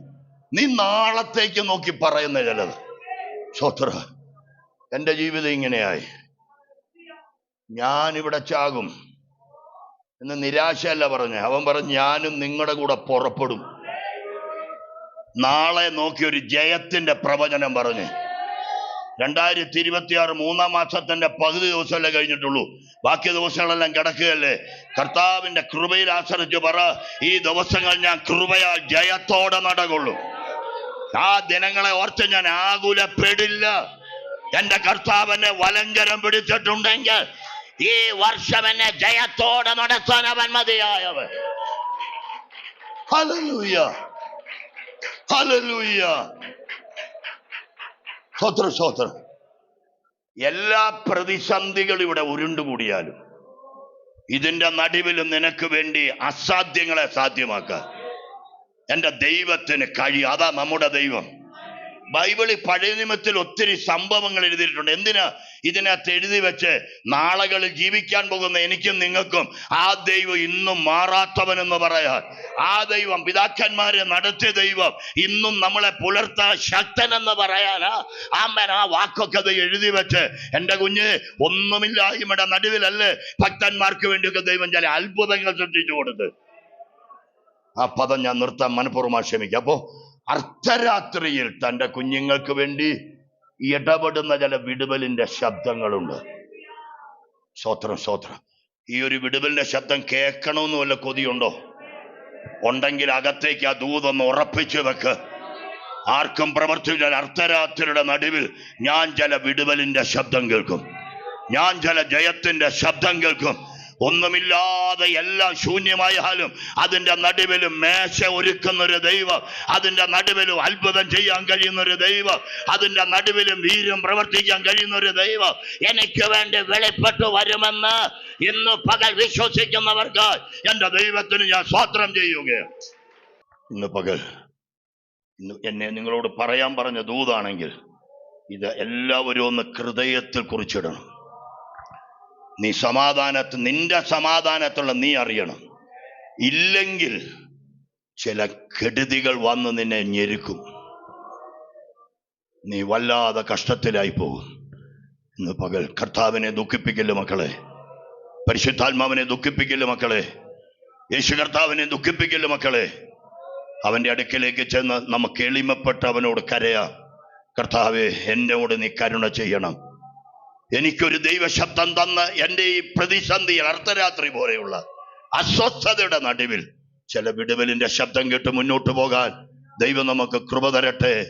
നീ നാളത്തേക്ക് നോക്കി പറയുന്ന ചിലത്. സ്തോത്രം. എൻ്റെ ജീവിതം ഇങ്ങനെയായി, ഞാനിവിടെ ചാകും എന്ന് നിരാശയല്ല പറഞ്ഞേ. അവൻ പറഞ്ഞു, ഞാനും നിങ്ങളുടെ കൂടെ പുറപ്പെടും. നാളെ നോക്കി ഒരു ജയത്തിന്റെ പ്രവചനം പറഞ്ഞു. 2026 3-ാം മാസത്തിന്റെ പകുതി ദിവസമല്ലേ കഴിഞ്ഞിട്ടുള്ളൂ. ബാക്കി ദിവസങ്ങളെല്ലാം കിടക്കുകയല്ലേ. കർത്താവിന്റെ കൃപയിൽ ആശ്രയിച്ച് പറ, ഈ ദിവസങ്ങൾ ഞാൻ കൃപയാൽ ജയത്തോടെ നടകൊള്ളു. ആ ദിനങ്ങളെ ഓർത്ത് ഞാൻ ആകുലപ്പെടില്ല. എന്റെ കർത്താവിനെ വലങ്കരം പിടിച്ചിട്ടുണ്ടെങ്കിൽ ഈ വർഷം എന്നെ ജയത്തോടെ നടത്താൻ അവൻ മതിയായവൻ. Hallelujah, hallelujah. സ്തോത്രം, സ്തോത്രം. എല്ലാ പ്രതിസന്ധികളും ഇവിടെ ഉരുണ്ടുകൂടിയാലും ഇതിന്റെ നടുവിലും നിനക്ക് വേണ്ടി അസാധ്യങ്ങളെ സാധ്യമാക്കാൻ എൻ്റെ ദൈവത്തിന് കഴിയും. അതാ നമ്മുടെ ദൈവം. ബൈബിളിൽ പഴയ നിയമത്തിൽ ഒത്തിരി സംഭവങ്ങൾ എഴുതിയിട്ടുണ്ട്. എന്തിനാ ഇതിനകത്ത് എഴുതി വെച്ച് നാളുകളിൽ ജീവിക്കാൻ പോകുന്ന എനിക്കും നിങ്ങൾക്കും ആ ദൈവം ഇന്നും മാറാത്തവനെന്ന് പറയാൻ, ആ ദൈവം പിതാക്കന്മാരെ നടത്തിയ ദൈവം ഇന്നും നമ്മളെ പുലർത്താൻ ശക്തനെന്ന് പറയാനാ ആമേൻ. ആ വാക്കൊക്കെ അത് എഴുതി വെച്ച് എൻ്റെ കുഞ്ഞ് ഒന്നുമില്ലായ്മയുടെ നടുവിലല്ലേ ഭക്തന്മാർക്ക് വേണ്ടിയൊക്കെ ദൈവം ചില അത്ഭുതങ്ങൾ സൃഷ്ടിച്ചു കൊടുത്ത്. ആ പദം ഞാൻ നിർത്താൻ മനഃപൂർവ്വം ക്ഷമിക്കാം. അപ്പോ അർദ്ധരാത്രിയിൽ തൻ്റെ കുഞ്ഞുങ്ങൾക്ക് വേണ്ടി ഇടപെടുന്ന ചില വിടുതലിന്റെ ശബ്ദങ്ങളുണ്ട്. സ്തോത്രം, സ്തോത്രം. ഈ ഒരു വിടുതലിന്റെ ശബ്ദം കേൾക്കണമെന്ന് വല്ല കൊതിയുണ്ടോ? ഉണ്ടെങ്കിൽ അകത്തേക്ക് ആ ദൂതൊന്ന് ഉറപ്പിച്ചു വെക്ക്. ആർക്കും പ്രവർത്തിച്ചാൽ അർദ്ധരാത്രിയുടെ നടുവിൽ ഞാൻ ചില വിടുതലിന്റെ ശബ്ദം കേൾക്കും. ഞാൻ ചില ജയത്തിന്റെ ശബ്ദം കേൾക്കും. ഒന്നുമില്ലാതെ എല്ലാം ശൂന്യമായാലും അതിൻ്റെ നടുവിലും മേശ ഒരുക്കുന്നൊരു ദൈവം, അതിൻ്റെ നടുവിലും അത്ഭുതം ചെയ്യാൻ കഴിയുന്നൊരു ദൈവം, അതിൻ്റെ നടുവിലും വീര്യം പ്രവർത്തിക്കാൻ കഴിയുന്നൊരു ദൈവം എനിക്ക് വേണ്ടി വെളിപ്പെട്ടു വരുമെന്ന് ഇന്ന് പകൽ വിശ്വസിക്കുന്നവർക്ക് എൻ്റെ ദൈവത്തിന് ഞാൻ സ്തോത്രം ചെയ്യുകയാണ്. ഇന്ന് പകൽ എന്നെ നിങ്ങളോട് പറയാൻ പറഞ്ഞ ദൂതാണെങ്കിൽ ഇത് എല്ലാവരും ഒന്ന് ഹൃദയത്തിൽ കുറിച്ചിടണം. നീ നിന്റെ സമാധാനത്തുള്ള നീ അറിയണം. ഇല്ലെങ്കിൽ ചില കെടുതികൾ വന്ന് നിന്നെ ഞെരുക്കും. നീ വല്ലാതെ കഷ്ടത്തിലായി പോകും. ഇന്ന് പകൽ കർത്താവിനെ ദുഃഖിപ്പിക്കില്ല മക്കളെ. പരിശുദ്ധാത്മാവിനെ ദുഃഖിപ്പിക്കില്ല മക്കളെ. യേശു കർത്താവിനെ ദുഃഖിപ്പിക്കില്ല മക്കളെ. അവന്റെ അടുക്കലേക്ക് ചെന്ന് നമുക്ക് എളിമപ്പെട്ട് അവനോട് കരയാം. കർത്താവേ, എന്നോട് നീ കരുണ ചെയ്യണം. എനിക്കൊരു ദൈവശബ്ദം തന്ന് എൻ്റെ ഈ പ്രതിസന്ധിയിൽ അർദ്ധരാത്രി പോലെയുള്ള അസ്വസ്ഥതയുടെ നടുവിൽ ചില വിടുവലിന്റെ ശബ്ദം കേട്ട് മുന്നോട്ട് പോകാൻ ദൈവം നമുക്ക് കൃപ തരട്ടെ.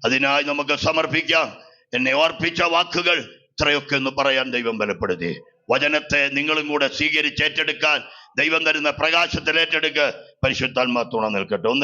അതിനായി നമുക്ക് സമർപ്പിക്കാം. എന്നെ ഓർപ്പിച്ച വാക്കുകൾ ഇത്രയൊക്കെ ഒന്ന് പറയാൻ ദൈവം ബലപ്പെടുത്തി. വചനത്തെ നിങ്ങളും കൂടെ സ്വീകരിച്ച് ഏറ്റെടുക്കാൻ ദൈവം തരുന്ന പ്രകാശത്തിൽ ഏറ്റെടുക്ക്. പരിശുദ്ധാത്മാ തുണ നിൽക്കട്ടെ.